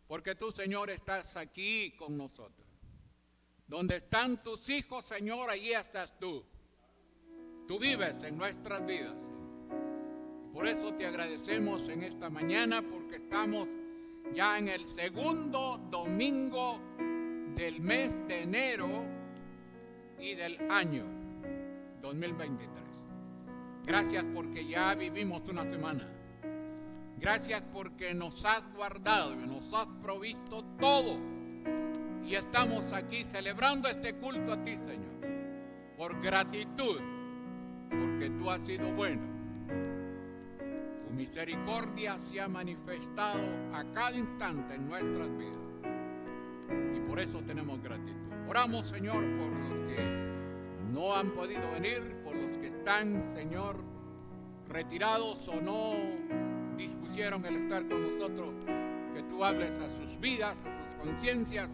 porque tú, Señor, estás aquí con nosotros. Donde están tus hijos, Señor, allí estás tú. Tú vives en nuestras vidas. Por eso te agradecemos en esta mañana, porque estamos ya en el segundo domingo del mes de enero y del año 2023. Gracias porque ya vivimos una semana. Gracias porque nos has guardado y nos has provisto todo. Y estamos aquí celebrando este culto a ti, Señor, por gratitud, porque tú has sido bueno. Tu misericordia se ha manifestado a cada instante en nuestras vidas. Y por eso tenemos gratitud. Oramos, Señor, por los que no han podido venir, por los que están, Señor, retirados o no dispusieron el estar con nosotros. Que tú hables a sus vidas, a sus conciencias,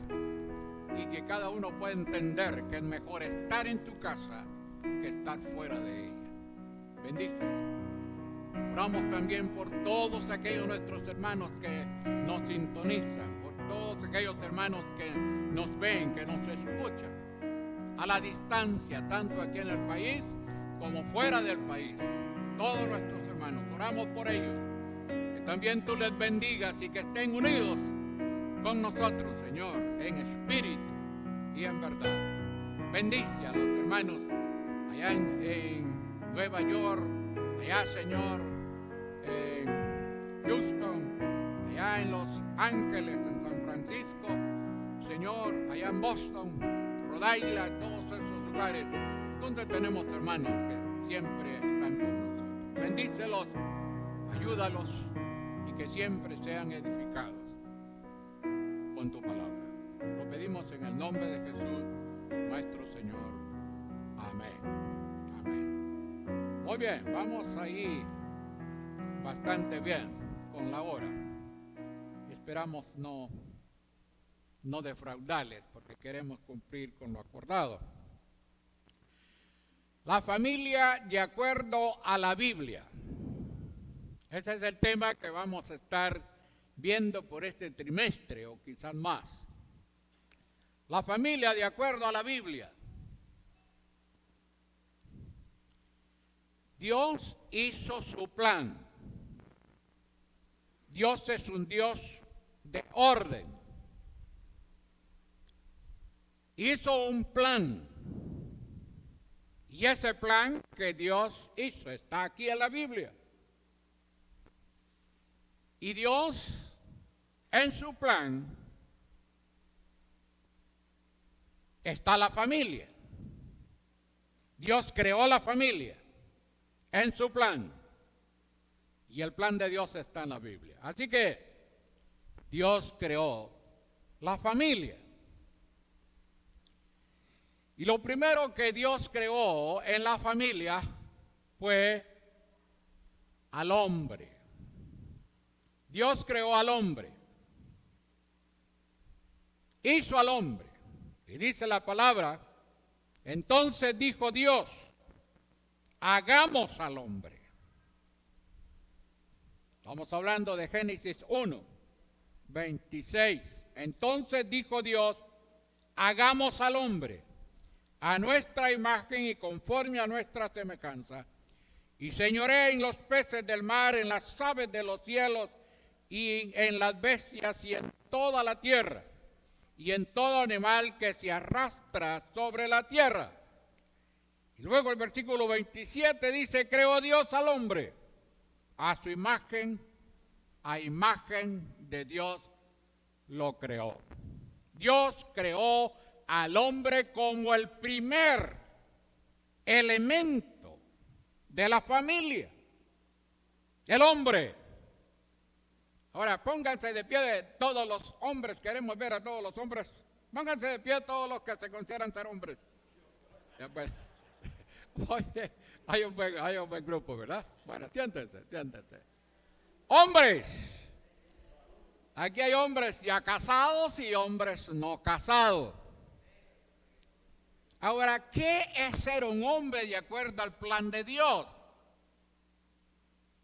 y que cada uno pueda entender que es mejor estar en tu casa que estar fuera de ella. Bendice. Oramos también por todos aquellos nuestros hermanos que nos sintonizan, por todos aquellos hermanos que nos ven, que nos escuchan a la distancia, tanto aquí en el país como fuera del país. Todos nuestros hermanos, oramos por ellos, que también tú les bendigas y que estén unidos con nosotros, Señor, en espíritu y en verdad. Bendice a los hermanos allá en Nueva York, allá, Señor, en Houston, allá en Los Ángeles, en San Francisco, Señor, allá en Boston, Rhode Island, todos esos lugares donde tenemos hermanos que siempre están con nosotros. Bendícelos, ayúdalos y que siempre sean edificados con tu palabra. Lo pedimos en el nombre de Jesús, nuestro Señor. Amén. Amén. Muy bien, vamos ahí bastante bien con la hora. Esperamos no defraudarles, porque queremos cumplir con lo acordado. La familia de acuerdo a la Biblia. Ese es el tema que vamos a estar viendo por este trimestre o quizás más. La familia de acuerdo a la Biblia. Dios hizo su plan. Dios es un Dios de orden. Hizo un plan. Y ese plan que Dios hizo está aquí en la Biblia. Y Dios, en su plan, está la familia. Dios creó la familia en su plan. Y el plan de Dios está en la Biblia. Así que Dios creó la familia. Y lo primero que Dios creó en la familia fue al hombre. Dios creó al hombre. Hizo al hombre. Y dice la palabra, entonces dijo Dios, hagamos al hombre. Estamos hablando de Génesis 1, 26. Entonces dijo Dios, hagamos al hombre a nuestra imagen y conforme a nuestra semejanza, y señoree en los peces del mar, en las aves de los cielos, y en las bestias, y en toda la tierra, y en todo animal que se arrastra sobre la tierra. Y luego el versículo 27 dice, creó Dios al hombre, a su imagen, a imagen de Dios lo creó. Dios creó al hombre como el primer elemento de la familia. El hombre. Ahora pónganse de pie de todos los hombres, queremos ver a todos los hombres. Pónganse de pie todos los que se consideran ser hombres. Ya, pues. Oye, hay un buen grupo, ¿verdad? Bueno, siéntense. Hombres. Aquí hay hombres ya casados y hombres no casados. Ahora, ¿qué es ser un hombre de acuerdo al plan de Dios?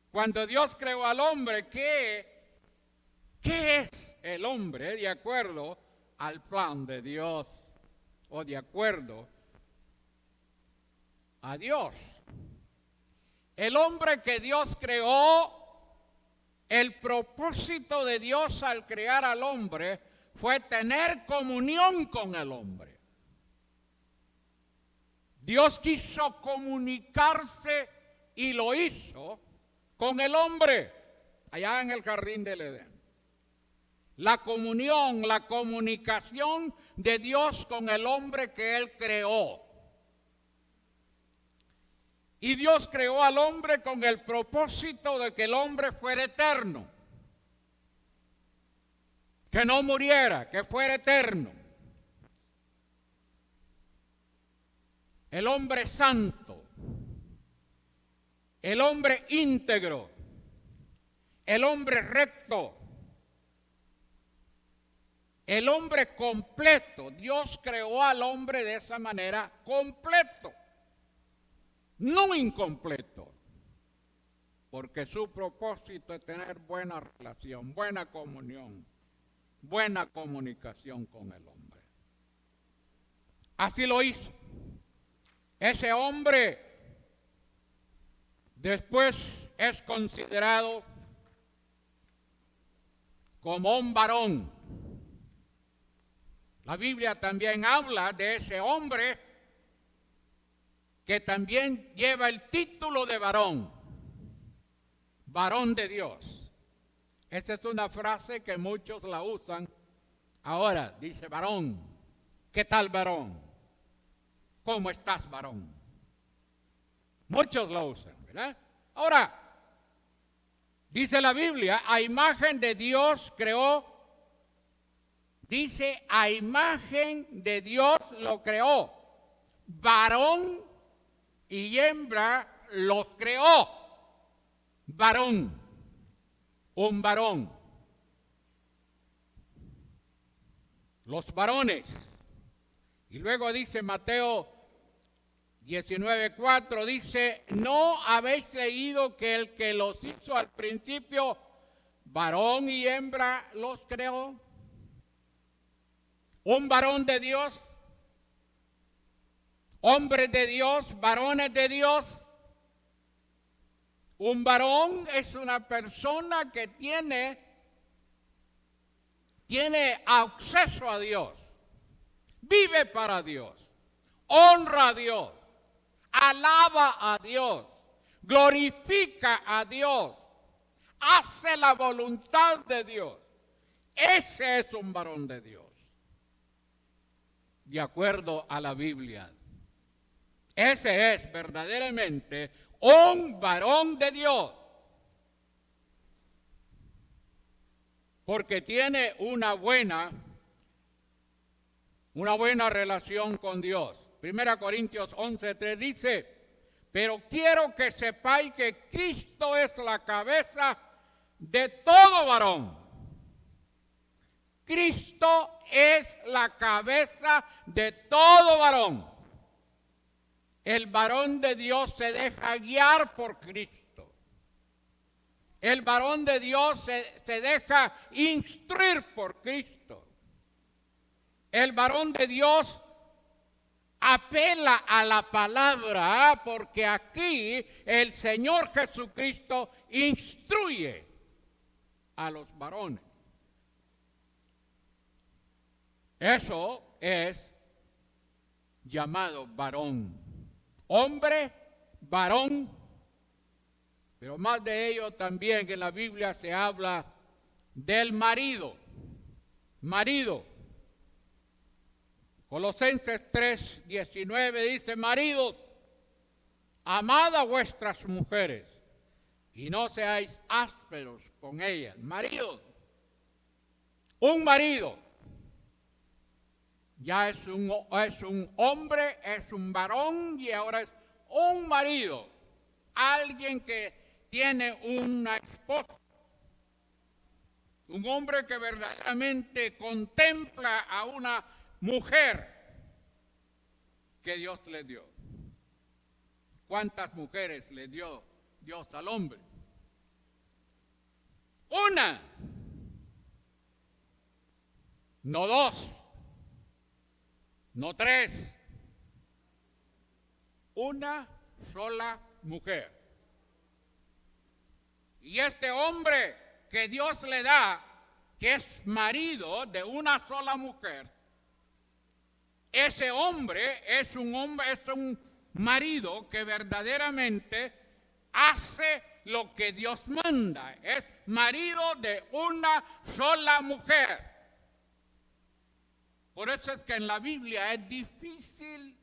Cuando Dios creó al hombre, ¿qué es el hombre de acuerdo al plan de Dios o de acuerdo a Dios. El hombre que Dios creó, el propósito de Dios al crear al hombre fue tener comunión con el hombre. Dios quiso comunicarse y lo hizo con el hombre allá en el jardín del Edén. La comunión, la comunicación de Dios con el hombre que Él creó. Y Dios creó al hombre con el propósito de que el hombre fuera eterno, que no muriera, que fuera eterno. El hombre santo, el hombre íntegro, el hombre recto, el hombre completo. Dios creó al hombre de esa manera completo, no incompleto, porque su propósito es tener buena relación, buena comunión, buena comunicación con el hombre. Así lo hizo. Ese hombre después es considerado como un varón. La Biblia también habla de ese hombre que también lleva el título de varón, varón de Dios. Esa es una frase que muchos la usan ahora. Dice varón, ¿qué tal varón? ¿Cómo estás, varón? Muchos lo usan, ¿verdad? Ahora, dice la Biblia, a imagen de Dios creó, dice, a imagen de Dios lo creó, varón y hembra los creó, varón, un varón. Los varones. Y luego dice Mateo 19:4, dice, ¿no habéis leído que el que los hizo al principio, varón y hembra los creó? Un varón de Dios, hombres de Dios, varones de Dios. Un varón es una persona que tiene acceso a Dios, vive para Dios, honra a Dios, alaba a Dios, glorifica a Dios, hace la voluntad de Dios. Ese es un varón de Dios, de acuerdo a la Biblia. Ese es verdaderamente un varón de Dios, porque tiene una buena relación con Dios. 1 Corintios 11:3 dice, pero quiero que sepáis que Cristo es la cabeza de todo varón. Cristo es la cabeza de todo varón. El varón de Dios se deja guiar por Cristo. El varón de Dios se deja instruir por Cristo. El varón de Dios apela a la palabra, porque aquí el Señor Jesucristo instruye a los varones. Eso es llamado varón. Hombre, varón, pero más de ello también en la Biblia se habla del marido. Marido. Colosenses 3:19 dice, maridos, amad a vuestras mujeres y no seáis ásperos con ellas. Maridos, un marido ya es un hombre, es un varón y ahora es un marido, alguien que tiene una esposa, un hombre que verdaderamente contempla a una mujer que Dios le dio. ¿Cuántas mujeres le dio Dios al hombre? Una. no 2, no 3, una sola mujer. Y este hombre que Dios le da, que es marido de una sola mujer, ese hombre es un marido que verdaderamente hace lo que Dios manda. Es marido de una sola mujer. Por eso es que en la Biblia es difícil,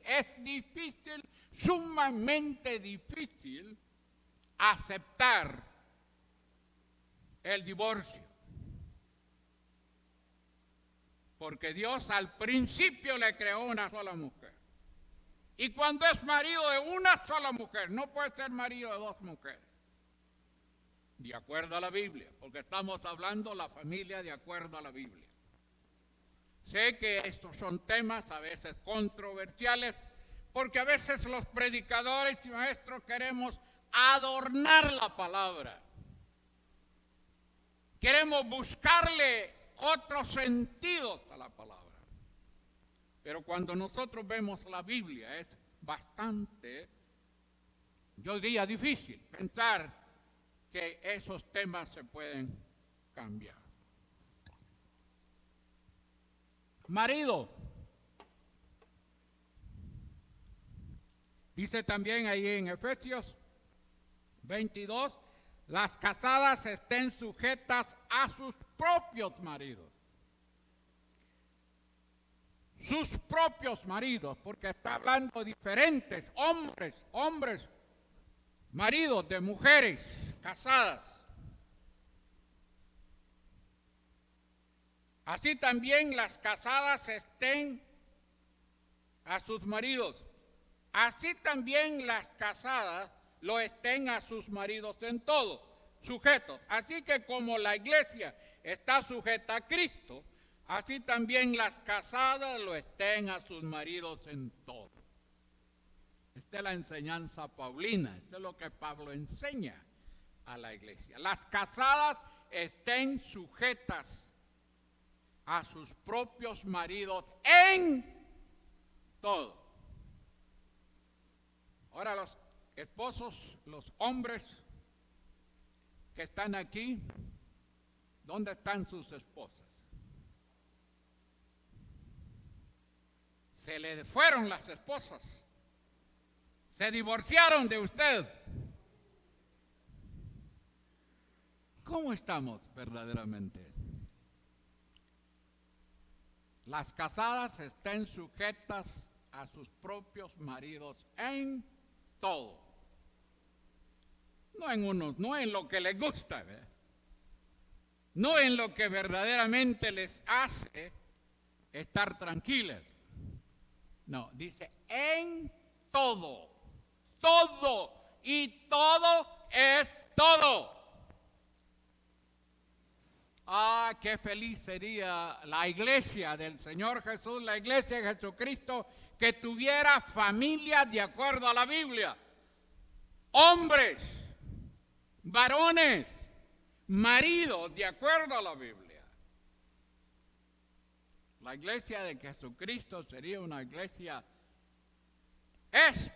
sumamente difícil aceptar el divorcio. Porque Dios al principio le creó una sola mujer. Y cuando es marido de una sola mujer, no puede ser marido de 2 mujeres. De acuerdo a la Biblia, porque estamos hablando de la familia de acuerdo a la Biblia. Sé que estos son temas a veces controversiales, porque a veces los predicadores y maestros queremos adornar la palabra. Queremos buscarle otros sentidos a la palabra. Pero cuando nosotros vemos la Biblia es bastante, yo diría, difícil pensar que esos temas se pueden cambiar. Marido. Dice también ahí en Efesios 22, las casadas estén sujetas a sus propios maridos. Sus propios maridos, porque está hablando de diferentes hombres, maridos de mujeres casadas. Así también las casadas estén a sus maridos. Así también las casadas lo estén a sus maridos en todo, sujetos. Así que como la iglesia está sujeta a Cristo, así también las casadas lo estén a sus maridos en todo. Esta es la enseñanza paulina, esto es lo que Pablo enseña a la iglesia. Las casadas estén sujetas a sus propios maridos en todo. Ahora los esposos, los hombres que están aquí, ¿dónde están sus esposas? Se le fueron las esposas, se divorciaron de usted. ¿Cómo estamos verdaderamente? Las casadas estén sujetas a sus propios maridos en todo. No en lo que les gusta, ¿verdad? No en lo que verdaderamente les hace estar tranquilas. No, dice en todo. Todo. Y todo es todo. Ah, qué feliz sería la iglesia del Señor Jesús, la iglesia de Jesucristo, que tuviera familia de acuerdo a la Biblia. Hombres, varones, maridos de acuerdo a la Biblia. La iglesia de Jesucristo sería una iglesia,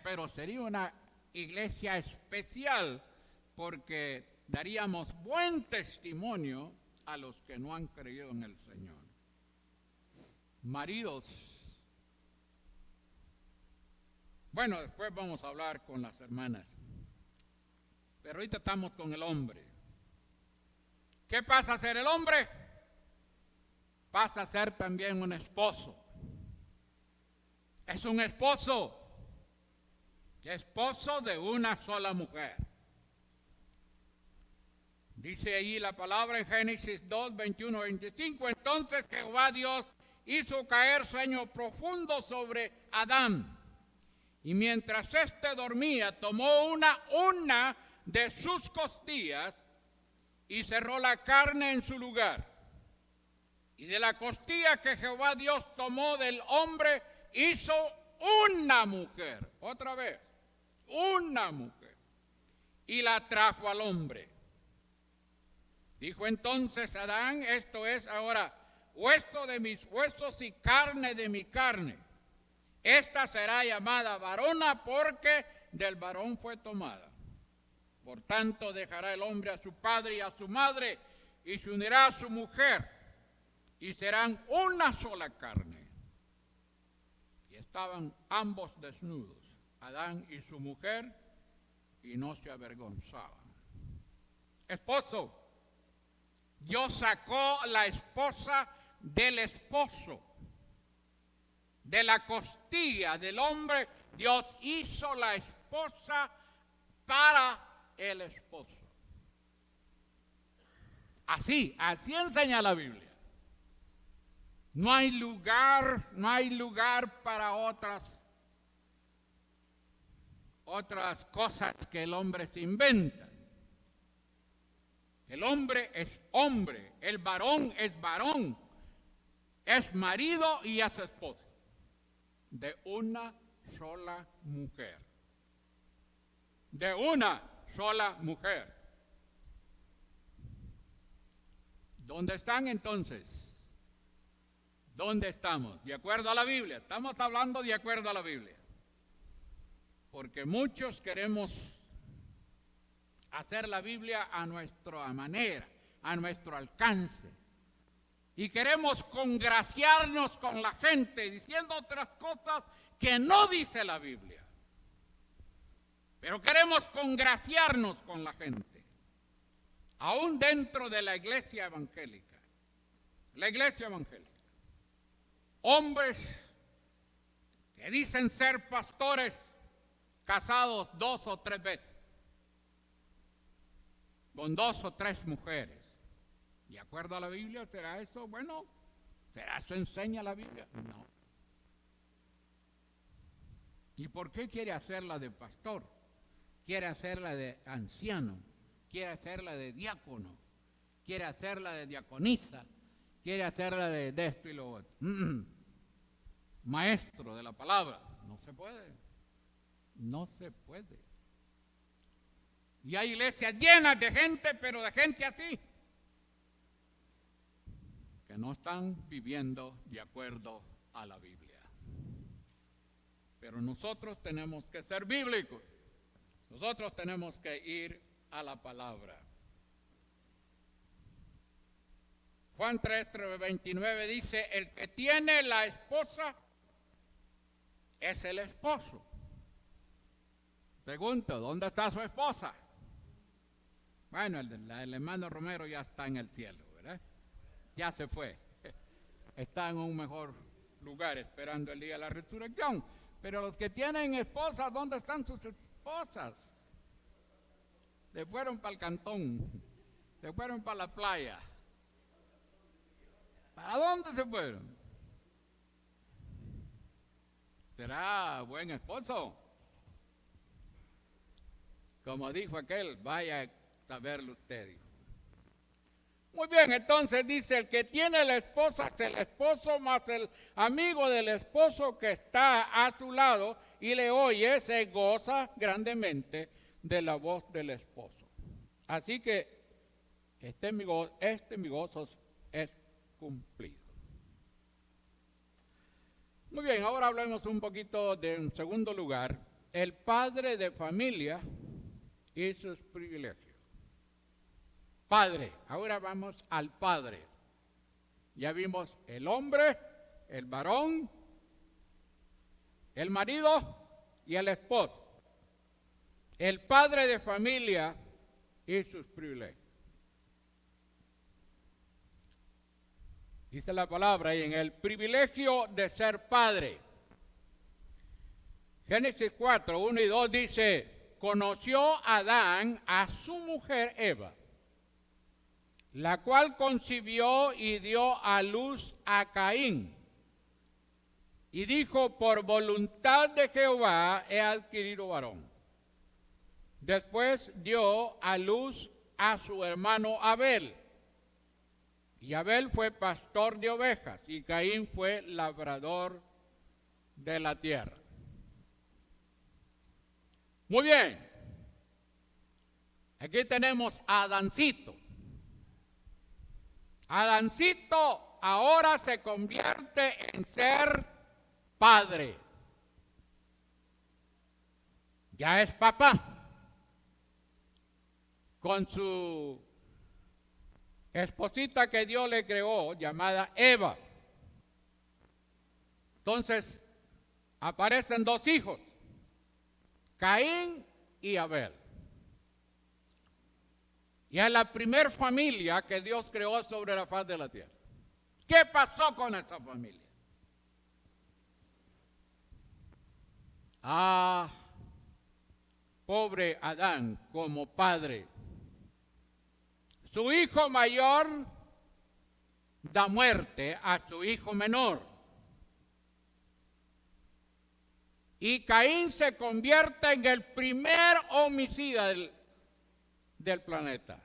pero sería una iglesia especial, porque daríamos buen testimonio a los que no han creído en el Señor. Maridos. Bueno, después vamos a hablar con las hermanas. Pero ahorita estamos con el hombre. ¿Qué pasa a ser el hombre? Pasa a ser también un esposo. Es un esposo de una sola mujer. Dice ahí la palabra en Génesis 2, 21, 25. Entonces Jehová Dios hizo caer sueño profundo sobre Adán. Y mientras éste dormía, tomó una de sus costillas y cerró la carne en su lugar. Y de la costilla que Jehová Dios tomó del hombre, hizo una mujer. Otra vez, una mujer. Y la trajo al hombre. Dijo entonces Adán, esto es ahora, hueso de mis huesos y carne de mi carne. Esta será llamada varona porque del varón fue tomada. Por tanto dejará el hombre a su padre y a su madre y se unirá a su mujer y serán una sola carne. Y estaban ambos desnudos, Adán y su mujer, y no se avergonzaban. Esposo, Dios sacó la esposa del esposo. De la costilla del hombre, Dios hizo la esposa para el esposo. Así enseña la Biblia. No hay lugar para otras cosas que el hombre se inventa. El hombre es hombre, el varón, es marido y es esposo de una sola mujer. De una sola mujer. ¿Dónde están entonces? ¿Dónde estamos? De acuerdo a la Biblia. Estamos hablando de acuerdo a la Biblia. Porque muchos queremos hacer la Biblia a nuestra manera, a nuestro alcance. Y queremos congraciarnos con la gente diciendo otras cosas que no dice la Biblia. Pero queremos congraciarnos con la gente. Aún dentro de la iglesia evangélica. La iglesia evangélica. Hombres que dicen ser pastores casados 2 o 3 veces. Con 2 o 3 mujeres. ¿De acuerdo a la Biblia será eso? Bueno, ¿será eso enseña la Biblia? No. ¿Y por qué quiere hacerla de pastor? Quiere hacerla de anciano, quiere hacerla de diácono, quiere hacerla de diaconisa, quiere hacerla de esto y lo otro. Maestro de la palabra. No se puede. No se puede. Y hay iglesias llenas de gente, pero de gente así, que no están viviendo de acuerdo a la Biblia. Pero nosotros tenemos que ser bíblicos. Nosotros tenemos que ir a la palabra. Juan 3:29 dice, el que tiene la esposa es el esposo. Pregunto, ¿dónde está su esposa? Bueno, el hermano Romero ya está en el cielo, ¿verdad? Ya se fue. Está en un mejor lugar esperando el día de la resurrección. Pero los que tienen esposas, ¿dónde están sus esposas? Se fueron para el cantón, se fueron para la playa. ¿Para dónde se fueron? ¿Será buen esposo? Como dijo aquel, vaya a saberlo usted. Dijo. Muy bien, entonces dice, el que tiene la esposa es el esposo más el amigo del esposo que está a su lado y le oye, se goza grandemente de la voz del esposo. Así que este mi gozo es cumplido. Muy bien, ahora hablemos un poquito de, en segundo lugar, el padre de familia y sus privilegios. Padre, ahora vamos al padre. Ya vimos el hombre, el varón, el marido y el esposo. El padre de familia y sus privilegios. Dice la palabra y en el privilegio de ser padre. Génesis 4, 1 y 2 dice, conoció Adán a su mujer Eva, la cual concibió y dio a luz a Caín. Y dijo, por voluntad de Jehová he adquirido varón. Después dio a luz a su hermano Abel. Y Abel fue pastor de ovejas y Caín fue labrador de la tierra. Muy bien. Aquí tenemos a Adancito. Adancito ahora se convierte en ser padre. Ya es papá. Con su esposita que Dios le creó, llamada Eva. Entonces, aparecen dos hijos, Caín y Abel. Y es la primera familia que Dios creó sobre la faz de la tierra. ¿Qué pasó con esa familia? Pobre Adán como padre. Su hijo mayor da muerte a su hijo menor. Y Caín se convierte en el primer homicida del planeta.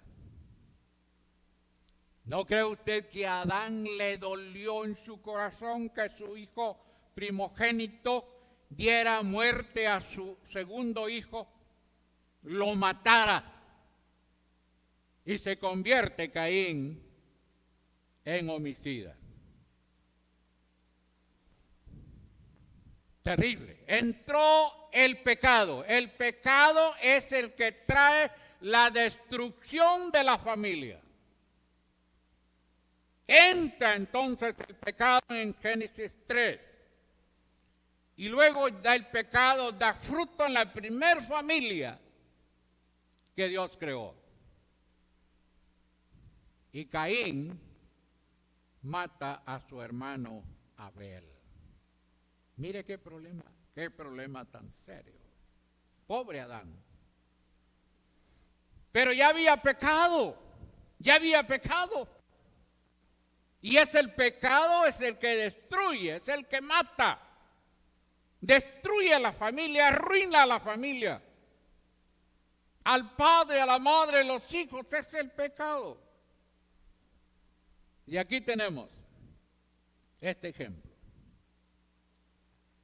¿No cree usted que a Adán le dolió en su corazón que su hijo primogénito diera muerte a su segundo hijo, lo matara y se convierte Caín en homicida? Terrible. Entró el pecado. El pecado es el que trae la destrucción de la familia. Entra entonces el pecado en Génesis 3. Y luego el pecado da fruto en la primer familia que Dios creó. Y Caín mata a su hermano Abel. Mire qué problema tan serio. Pobre Adán. Pero ya había pecado. Y es el pecado, es el que destruye, es el que mata. Destruye a la familia, arruina a la familia. Al padre, a la madre, a los hijos, es el pecado. Y aquí tenemos este ejemplo.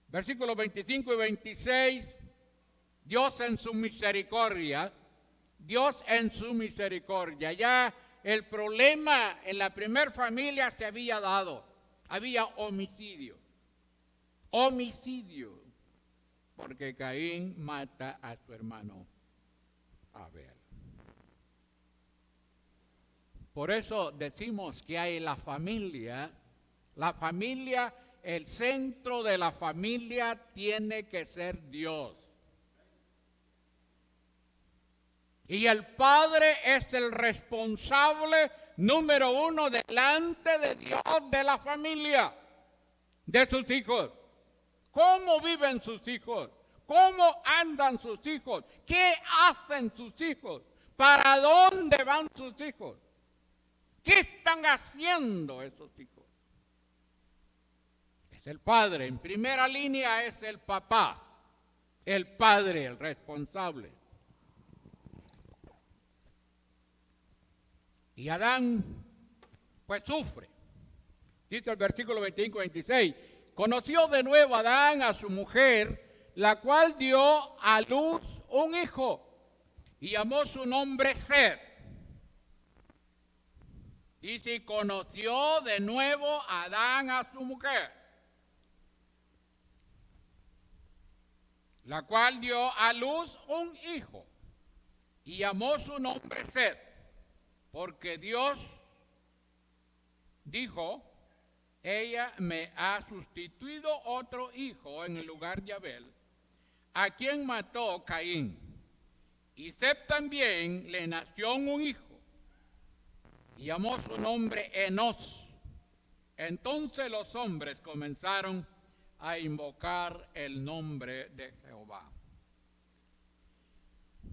Versículos 25 y 26, Dios en su misericordia, ya el problema en la primera familia se había dado, había homicidio, porque Caín mata a su hermano Abel. Por eso decimos que hay la familia, el centro de la familia tiene que ser Dios. Y el padre es el responsable número uno delante de Dios de la familia, de sus hijos. ¿Cómo viven sus hijos? ¿Cómo andan sus hijos? ¿Qué hacen sus hijos? ¿Para dónde van sus hijos? ¿Qué están haciendo esos hijos? Es el padre. En primera línea es el papá, el padre, el responsable. Y Adán, pues sufre. Dice el versículo 25-26, conoció de nuevo Adán a su mujer, la cual dio a luz un hijo, y llamó su nombre Set. Dice, conoció de nuevo Adán a su mujer, la cual dio a luz un hijo, y llamó su nombre Set. Porque Dios dijo, ella me ha sustituido otro hijo en el lugar de Abel, a quien mató Caín. Y Set también le nació un hijo, y llamó su nombre Enos. Entonces los hombres comenzaron a invocar el nombre de Jehová.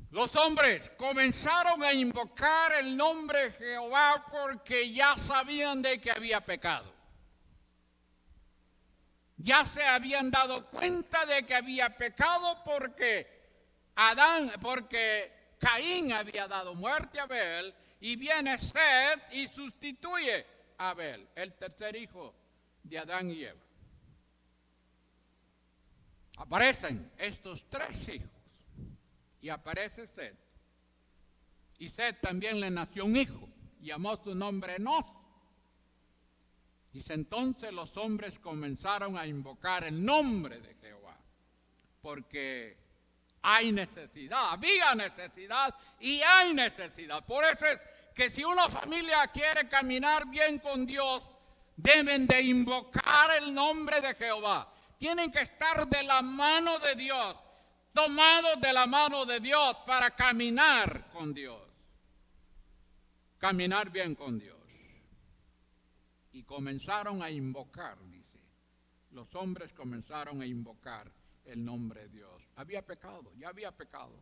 Los hombres comenzaron a invocar el nombre de Jehová porque ya sabían de que había pecado. Ya se habían dado cuenta de que había pecado porque Caín había dado muerte a Abel, y viene Set y sustituye a Abel, el tercer hijo de Adán y Eva. Aparecen estos tres hijos. Y aparece Set. Y Set también le nació un hijo. Llamó su nombre Enos. Dice, entonces los hombres comenzaron a invocar el nombre de Jehová, porque hay necesidad, había necesidad y hay necesidad. Por eso es que si una familia quiere caminar bien con Dios, deben de invocar el nombre de Jehová. Tienen que estar de la mano de Dios, tomados de la mano de Dios para caminar con Dios. Caminar bien con Dios. Y comenzaron a invocar, dice. Los hombres comenzaron a invocar el nombre de Dios. Había pecado, ya había pecado.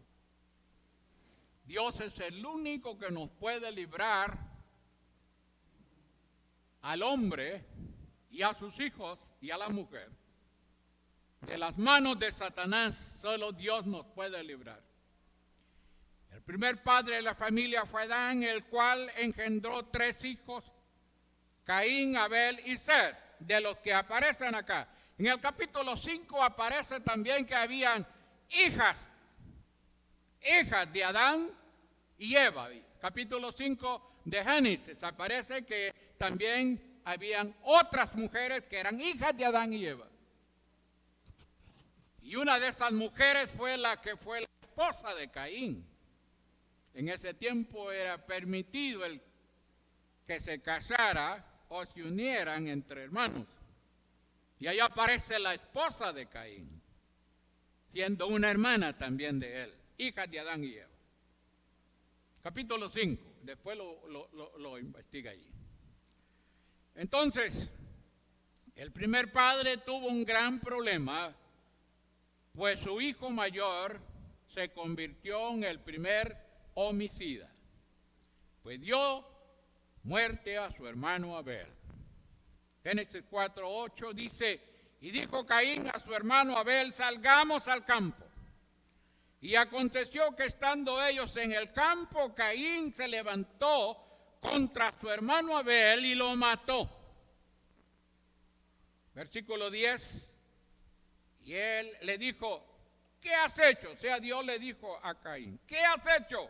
Dios es el único que nos puede librar al hombre y a sus hijos y a la mujer. De las manos de Satanás, solo Dios nos puede librar. El primer padre de la familia fue Adán, el cual engendró 3 hijos, Caín, Abel y Set, de los que aparecen acá. En el capítulo 5 aparece también que habían hijas de Adán y Eva. Capítulo 5 de Génesis aparece que también habían otras mujeres que eran hijas de Adán y Eva. Y una de esas mujeres fue la que fue la esposa de Caín. En ese tiempo era permitido el que se casara o se unieran entre hermanos. Y ahí aparece la esposa de Caín, siendo una hermana también de él, hija de Adán y Eva. Capítulo 5, después lo investiga allí. Entonces, el primer padre tuvo un gran problema, pues su hijo mayor se convirtió en el primer homicida, pues dio muerte a su hermano Abel. Génesis 4:8 dice, y dijo Caín a su hermano Abel, salgamos al campo. Y aconteció que estando ellos en el campo, Caín se levantó contra su hermano Abel y lo mató. Versículo 10, y él le dijo, ¿qué has hecho? O sea, Dios le dijo a Caín, ¿qué has hecho?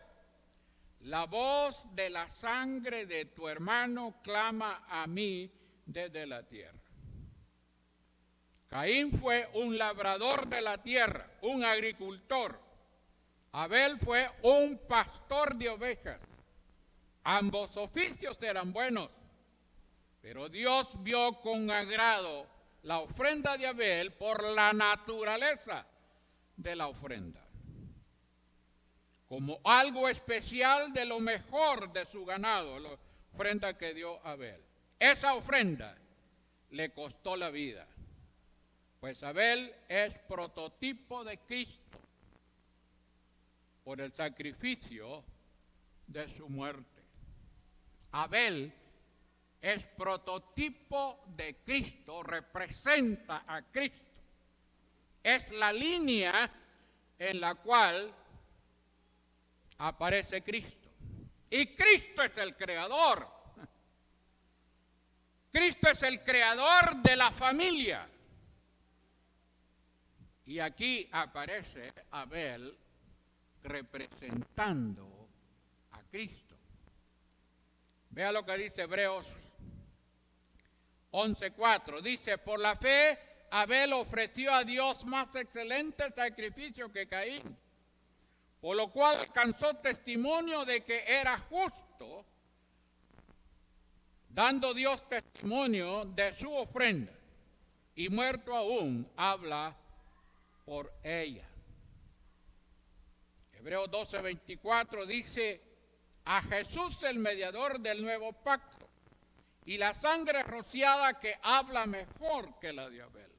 La voz de la sangre de tu hermano clama a mí desde la tierra. Caín fue un labrador de la tierra, un agricultor. Abel fue un pastor de ovejas. Ambos oficios eran buenos, pero Dios vio con agrado la ofrenda de Abel por la naturaleza de la ofrenda, como algo especial de lo mejor de su ganado, la ofrenda que dio Abel. Esa ofrenda le costó la vida, pues Abel es prototipo de Cristo por el sacrificio de su muerte. Abel es prototipo de Cristo, representa a Cristo. Es la línea en la cual aparece Cristo. Y Cristo es el creador. Cristo es el creador de la familia. Y aquí aparece Abel representando a Cristo. Vea lo que dice Hebreos 11:4. Dice, por la fe Abel ofreció a Dios más excelente sacrificio que Caín, por lo cual alcanzó testimonio de que era justo, dando Dios testimonio de su ofrenda, y muerto aún habla por ella. Hebreos 12:24 dice, a Jesús el mediador del nuevo pacto, y la sangre rociada que habla mejor que la de Abel.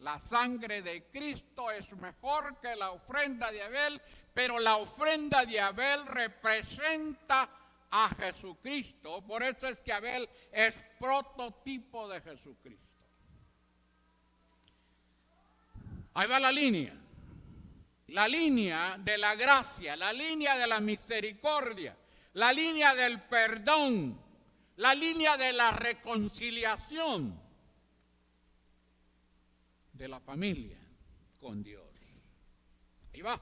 La sangre de Cristo es mejor que la ofrenda de Abel, pero la ofrenda de Abel representa a Jesucristo. Por eso es que Abel es prototipo de Jesucristo. Ahí va la línea de la gracia, la línea de la misericordia, la línea del perdón, la línea de la reconciliación de la familia con Dios. Ahí va.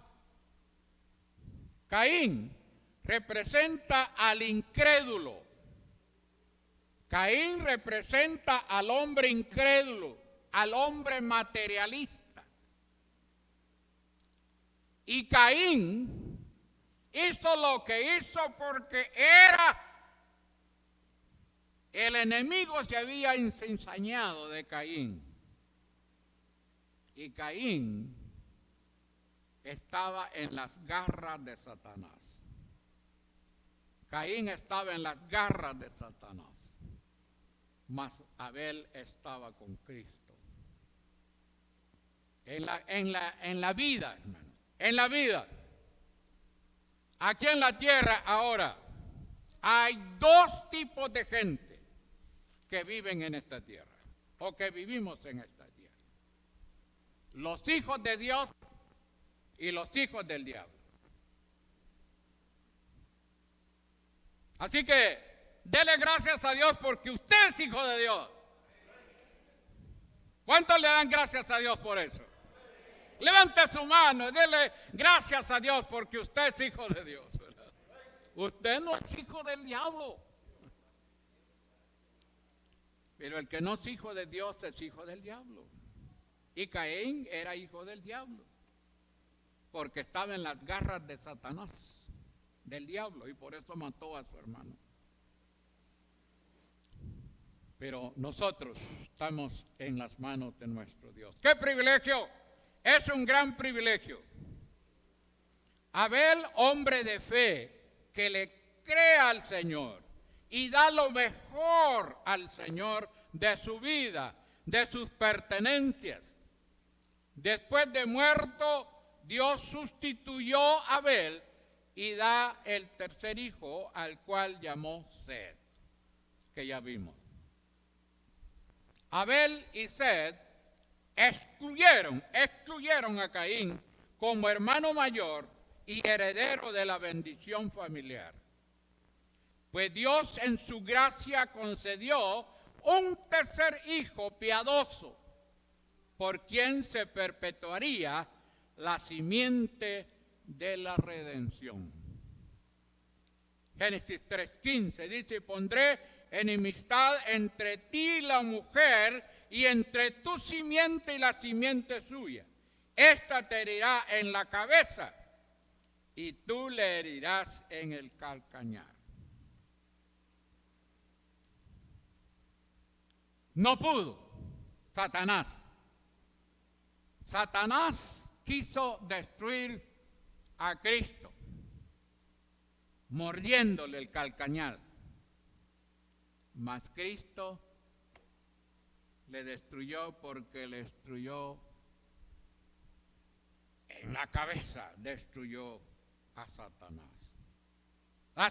Caín representa al incrédulo, Caín representa al hombre incrédulo, al hombre materialista. Y Caín hizo lo que hizo porque el enemigo se había ensañado de Caín. Y Caín estaba en las garras de Satanás. Caín estaba en las garras de Satanás. Mas Abel estaba con Cristo. En la vida, hermano. En la vida. Aquí en la tierra ahora hay dos tipos de gente que viven en esta tierra. O que vivimos en esta tierra. Los hijos de Dios y los hijos del diablo. Así que dele gracias a Dios porque usted es hijo de Dios. ¿Cuántos le dan gracias a Dios por eso? Levante su mano y dele gracias a Dios porque usted es hijo de Dios, ¿verdad? Usted no es hijo del diablo. Pero el que no es hijo de Dios es hijo del diablo. Y Caín era hijo del diablo. Porque estaba en las garras de Satanás, del diablo, y por eso mató a su hermano. Pero nosotros estamos en las manos de nuestro Dios. ¡Qué privilegio! Es un gran privilegio. Abel, hombre de fe, que le cree al Señor y da lo mejor al Señor de su vida, de sus pertenencias. Después de muerto, Dios sustituyó a Abel y da el tercer hijo al cual llamó Seth, que ya vimos. Abel y Seth excluyeron a Caín como hermano mayor y heredero de la bendición familiar. Pues Dios en su gracia concedió un tercer hijo piadoso, por quien se perpetuaría la simiente de la redención. Génesis 3:15 dice: pondré enemistad entre ti y la mujer, y entre tu simiente y la simiente suya. Esta te herirá en la cabeza, y tú le herirás en el calcañar. No pudo Satanás. Satanás quiso destruir a Cristo, mordiéndole el calcañar. Mas Cristo le destruyó porque le destruyó en la cabeza, destruyó a Satanás. La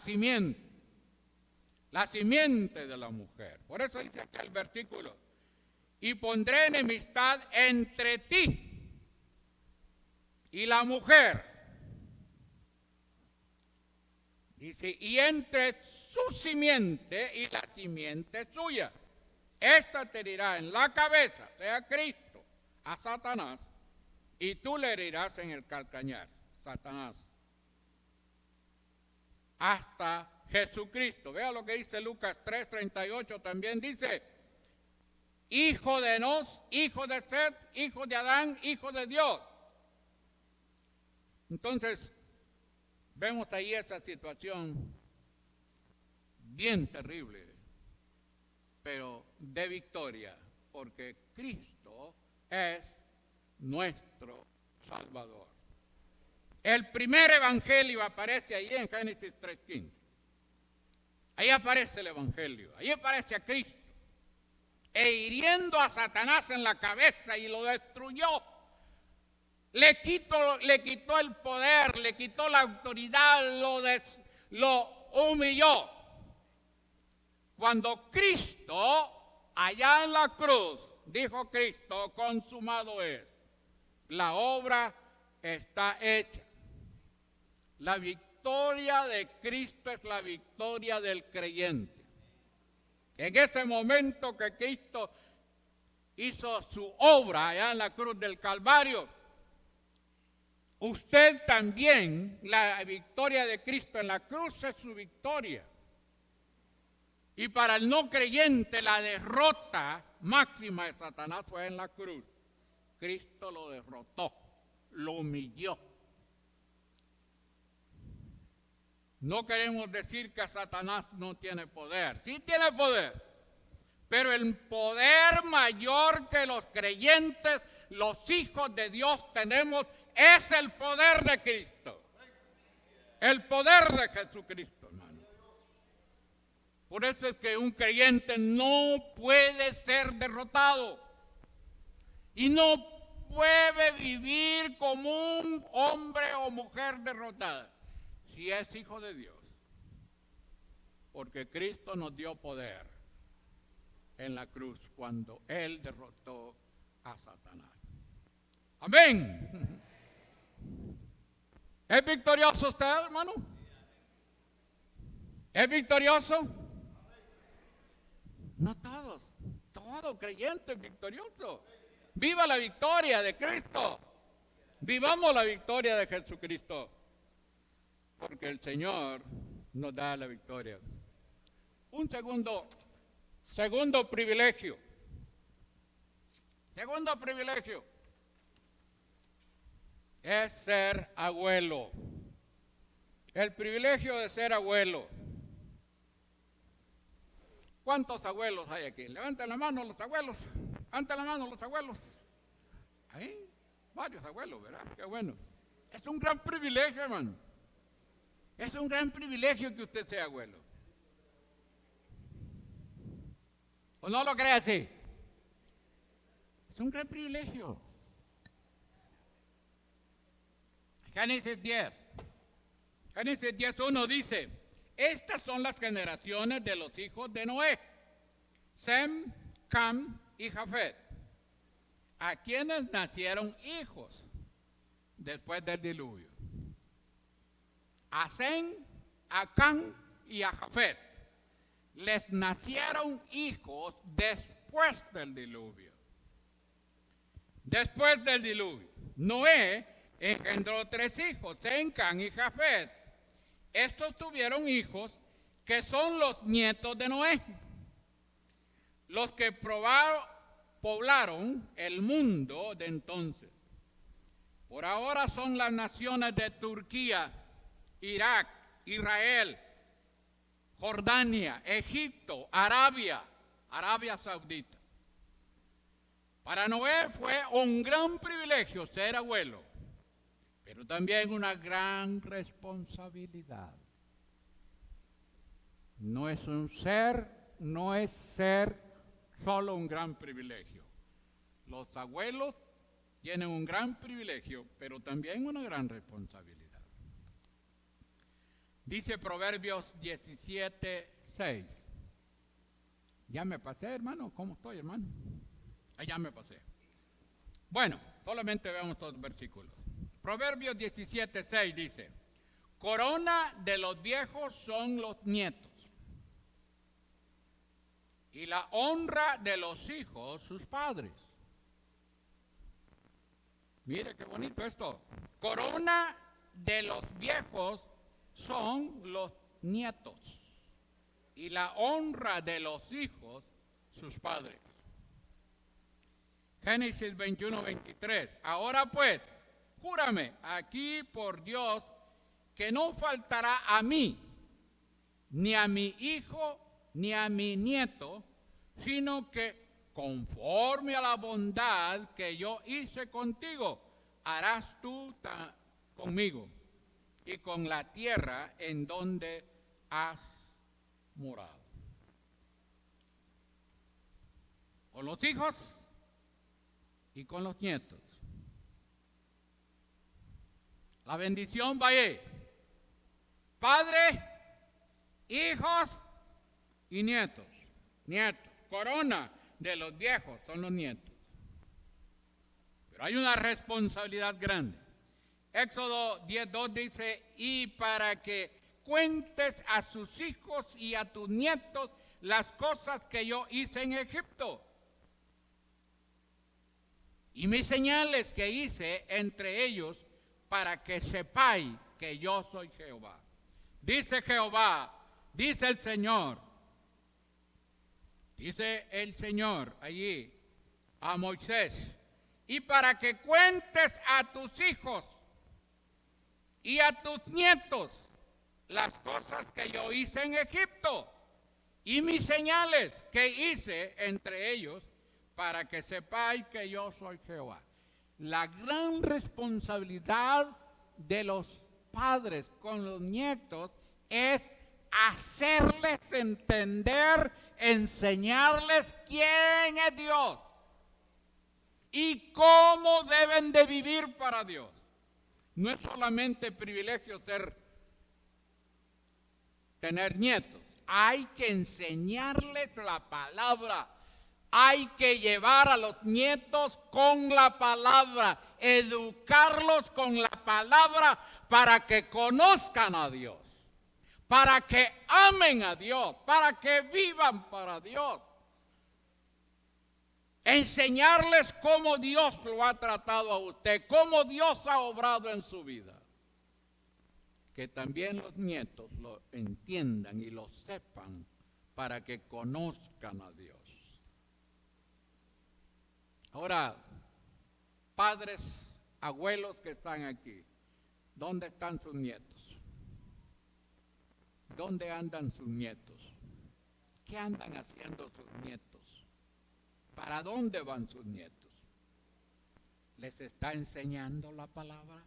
simiente de la mujer. Por eso dice aquí el versículo: y pondré enemistad entre ti y la mujer. Dice: y entre su simiente y la simiente suya. Esta te herirá en la cabeza, sea Cristo, a Satanás, y tú le herirás en el calcañar, Satanás, hasta Jesucristo. Vea lo que dice Lucas 3:38, también dice: hijo de Enos, hijo de Seth, hijo de Adán, hijo de Dios. Entonces, vemos ahí esa situación bien terrible, pero de victoria, porque Cristo es nuestro Salvador. El primer evangelio aparece ahí en Génesis 3:15. Ahí aparece el evangelio, ahí aparece a Cristo, e hiriendo a Satanás en la cabeza y lo destruyó. Le quitó el poder, le quitó la autoridad, lo humilló. Cuando Cristo, allá en la cruz, dijo Cristo: consumado es, la obra está hecha. La victoria de Cristo es la victoria del creyente. En ese momento que Cristo hizo su obra allá en la cruz del Calvario, usted también, la victoria de Cristo en la cruz es su victoria. Y para el no creyente la derrota máxima de Satanás fue en la cruz. Cristo lo derrotó, lo humilló. No queremos decir que Satanás no tiene poder. Sí tiene poder. Pero el poder mayor que los creyentes, los hijos de Dios tenemos, es el poder de Cristo. El poder de Jesucristo, hermano. Por eso es que un creyente no puede ser derrotado. Y no puede vivir como un hombre o mujer derrotada, si es hijo de Dios. Porque Cristo nos dio poder en la cruz cuando Él derrotó a Satanás. Amén. ¿Es victorioso usted, hermano? ¿Es victorioso? No todos. Todo creyente es victorioso. Viva la victoria de Cristo. Vivamos la victoria de Jesucristo. Porque el Señor nos da la victoria. Un segundo privilegio. Segundo privilegio es ser abuelo. El privilegio de ser abuelo. ¿Cuántos abuelos hay aquí? Levanten la mano los abuelos. Levanten la mano los abuelos. Hay varios abuelos, ¿verdad? Qué bueno. Es un gran privilegio, hermano. Es un gran privilegio que usted sea abuelo. ¿O no lo cree así? Es un gran privilegio. Génesis 10. Génesis 10:1 dice: estas son las generaciones de los hijos de Noé, Sem, Cam y Jafet, a quienes nacieron hijos después del diluvio. A Sem, a Cam y a Jafet les nacieron hijos después del diluvio. Después del diluvio, Noé engendró 3 hijos, Sem, Cam y Jafet. Estos tuvieron hijos que son los nietos de Noé, los que poblaron el mundo de entonces. Por ahora son las naciones de Turquía, Irak, Israel, Jordania, Egipto, Arabia Saudita. Para Noé fue un gran privilegio ser abuelo, pero también una gran responsabilidad. No es ser solo un gran privilegio. Los abuelos tienen un gran privilegio, pero también una gran responsabilidad. Dice Proverbios 17:6. Ya me pasé, hermano. ¿Cómo estoy, hermano? Ya me pasé. Bueno, solamente veamos 2 versículos. Proverbios 17:6 dice: corona de los viejos son los nietos, y la honra de los hijos sus padres. Mire qué bonito esto. Corona de los viejos son los nietos, y la honra de los hijos sus padres. Génesis 21:23. Ahora pues, júrame aquí por Dios que no faltará a mí, ni a mi hijo, ni a mi nieto, sino que conforme a la bondad que yo hice contigo, harás tú conmigo y con la tierra en donde has morado. Con los hijos y con los nietos. La bendición va ahí. Padre, hijos y nietos. Nietos. Corona de los viejos son los nietos. Pero hay una responsabilidad grande. Éxodo 10:2 dice: y para que cuentes a sus hijos y a tus nietos las cosas que yo hice en Egipto, y mis señales que hice entre ellos, para que sepáis que yo soy Jehová. Dice Jehová, dice el Señor, Dice el Señor allí a Moisés, y para que cuentes a tus hijos y a tus nietos las cosas que yo hice en Egipto y mis señales que hice entre ellos, para que sepáis que yo soy Jehová. La gran responsabilidad de los padres con los nietos es hacerles entender, enseñarles quién es Dios y cómo deben de vivir para Dios. No es solamente privilegio tener nietos, hay que enseñarles la palabra. Hay que llevar a los nietos con la palabra, educarlos con la palabra para que conozcan a Dios, para que amen a Dios, para que vivan para Dios. Enseñarles cómo Dios lo ha tratado a usted, cómo Dios ha obrado en su vida. Que también los nietos lo entiendan y lo sepan para que conozcan a Dios. Ahora, padres, abuelos que están aquí, ¿dónde están sus nietos? ¿Dónde andan sus nietos? ¿Qué andan haciendo sus nietos? ¿Para dónde van sus nietos? ¿Les está enseñando la palabra?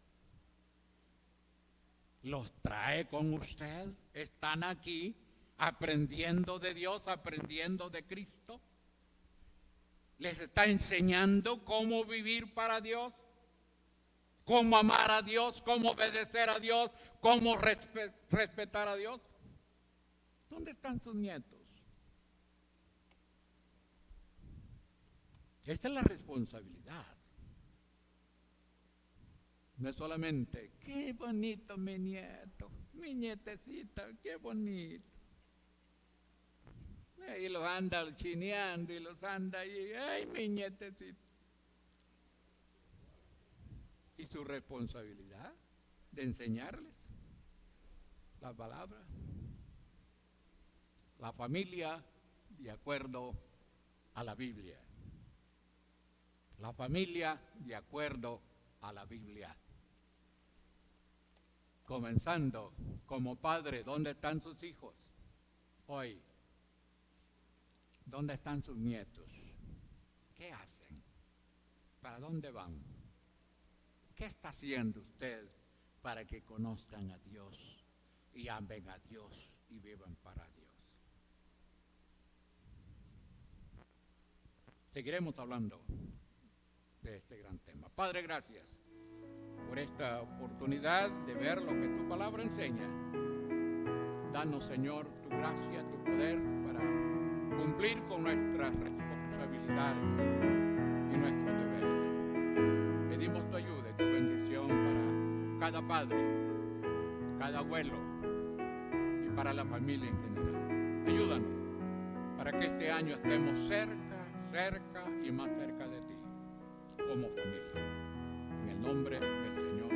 ¿Los trae con usted? ¿Están aquí aprendiendo de Dios, aprendiendo de Cristo? ¿Les está enseñando cómo vivir para Dios? ¿Cómo amar a Dios? ¿Cómo obedecer a Dios? ¿Cómo respetar a Dios? ¿Dónde están sus nietos? Esta es la responsabilidad. No es solamente, qué bonito mi nieto, mi nietecita, qué bonito. Y los anda chineando y los anda ahí, ay, mi nietecito. Y su responsabilidad de enseñarles la palabra. La familia de acuerdo a la Biblia. La familia de acuerdo a la Biblia. Comenzando como padre, ¿dónde están sus hijos hoy? ¿Dónde están sus nietos? ¿Qué hacen? ¿Para dónde van? ¿Qué está haciendo usted para que conozcan a Dios y amen a Dios y vivan para Dios? Seguiremos hablando de este gran tema. Padre, gracias por esta oportunidad de ver lo que tu palabra enseña. Danos, Señor, tu gracia, tu poder para cumplir con nuestras responsabilidades y nuestros deberes. Pedimos tu ayuda, tu bendición para cada padre, cada abuelo y para la familia en general. Ayúdanos para que este año estemos cerca y más cerca de ti como familia. En el nombre del Señor